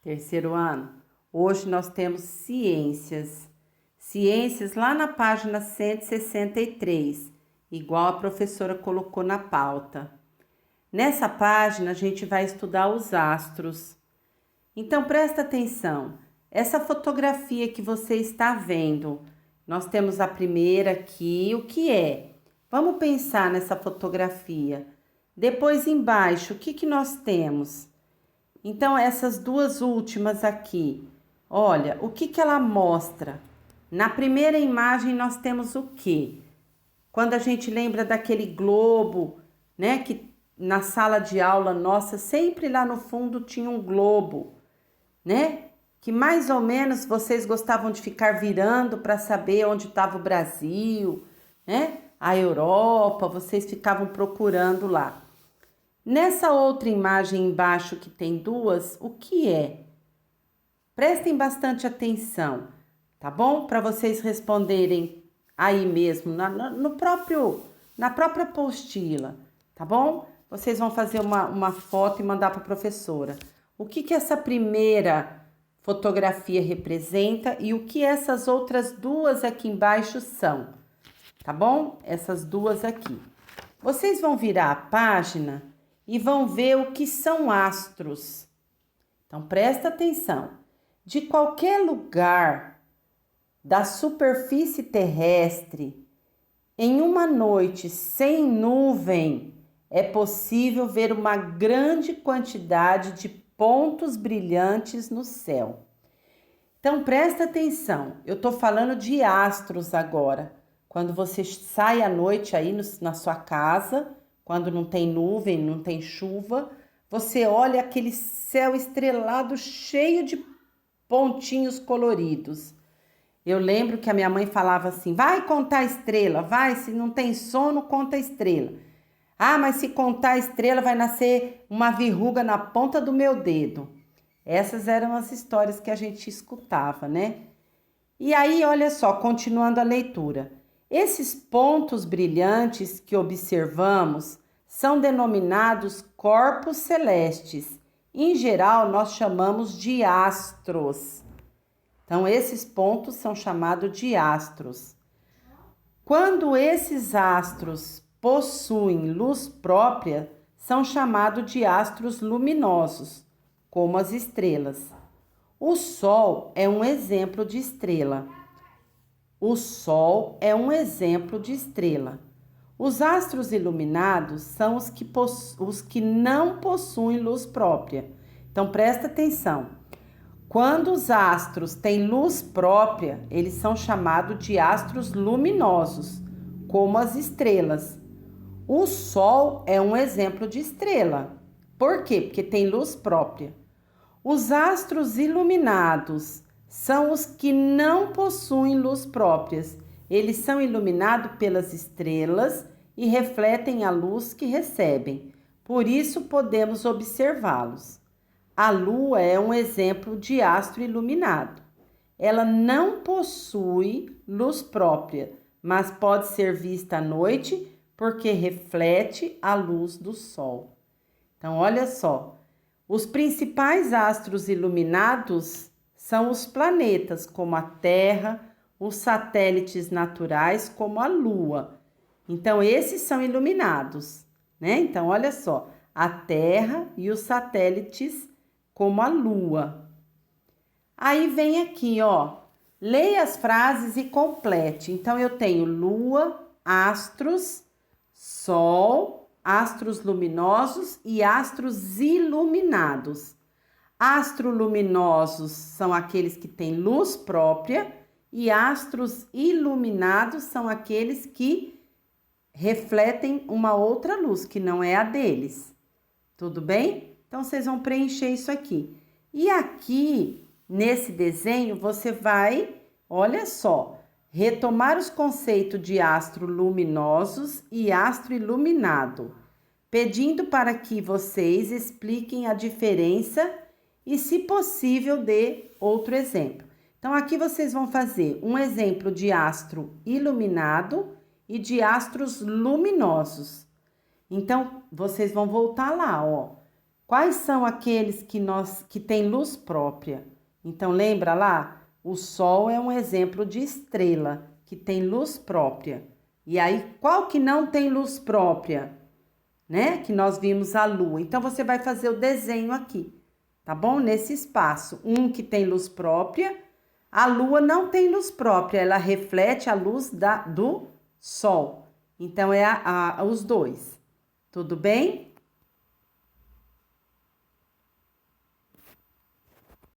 Terceiro ano. Hoje nós temos ciências. Ciências lá na página 163, igual a professora colocou na pauta. Nessa página a gente vai estudar os astros. Então presta atenção. Essa fotografia que você está vendo, nós temos a primeira aqui, o que é? Vamos pensar nessa fotografia. Depois embaixo, o que nós temos? Então, essas duas últimas aqui, olha, o que ela mostra? Na primeira imagem, nós temos o quê? Quando a gente lembra daquele globo, né? Que na sala de aula nossa, sempre lá no fundo tinha um globo, né? Que mais ou menos vocês gostavam de ficar virando para saber onde estava o Brasil, né? A Europa, vocês ficavam procurando lá. Nessa outra imagem embaixo que tem duas, o que é? Prestem bastante atenção, tá bom? Para vocês responderem aí mesmo, na própria apostila, tá bom? Vocês vão fazer uma foto e mandar para a professora. O que essa primeira fotografia representa e o que essas outras duas aqui embaixo são, tá bom? Essas duas aqui. Vocês vão virar a página e vão ver o que são astros. Então, presta atenção. De qualquer lugar da superfície terrestre, em uma noite sem nuvem, é possível ver uma grande quantidade de pontos brilhantes no céu. Então, presta atenção. Eu estou falando de astros agora. Quando você sai à noite aí na sua casa, quando não tem nuvem, não tem chuva, você olha aquele céu estrelado cheio de pontinhos coloridos. Eu lembro que a minha mãe falava assim, vai contar estrela, vai, se não tem sono, conta estrela. Ah, mas se contar estrela vai nascer uma verruga na ponta do meu dedo. Essas eram as histórias que a gente escutava, né? E aí, olha só, continuando a leitura. Esses pontos brilhantes que observamos são denominados corpos celestes. Em geral, nós chamamos de astros. Então, esses pontos são chamados de astros. Quando esses astros possuem luz própria, são chamados de astros luminosos, como as estrelas. O Sol é um exemplo de estrela. O Sol é um exemplo de estrela. Os astros iluminados são os que não possuem luz própria. Então, presta atenção. Quando os astros têm luz própria, eles são chamados de astros luminosos, como as estrelas. O Sol é um exemplo de estrela. Por quê? Porque tem luz própria. Os astros iluminados são os que não possuem luz próprias. Eles são iluminados pelas estrelas e refletem a luz que recebem. Por isso podemos observá-los. A Lua é um exemplo de astro iluminado. Ela não possui luz própria, mas pode ser vista à noite porque reflete a luz do Sol. Então, olha só. Os principais astros iluminados são os planetas, como a Terra, os satélites naturais, como a Lua. Então, esses são iluminados, né? Então, olha só, a Terra e os satélites, como a Lua. Aí vem aqui, ó, leia as frases e complete. Então, eu tenho Lua, astros, Sol, astros luminosos e astros iluminados. Astroluminosos são aqueles que têm luz própria e astros iluminados são aqueles que refletem uma outra luz, que não é a deles. Tudo bem? Então, vocês vão preencher isso aqui. E aqui, nesse desenho, você vai, olha só, retomar os conceitos de astro luminosos e astro iluminado, pedindo para que vocês expliquem a diferença e, se possível, dê outro exemplo. Então, aqui vocês vão fazer um exemplo de astro iluminado e de astros luminosos. Então, vocês vão voltar lá, ó. Quais são aqueles que têm luz própria? Então, lembra lá? O Sol é um exemplo de estrela que tem luz própria. E aí, qual que não tem luz própria? Né? Que nós vimos a Lua. Então, você vai fazer o desenho aqui, tá bom? Nesse espaço. Um que tem luz própria. A Lua não tem luz própria, ela reflete a luz do Sol. Então, é os dois. Tudo bem?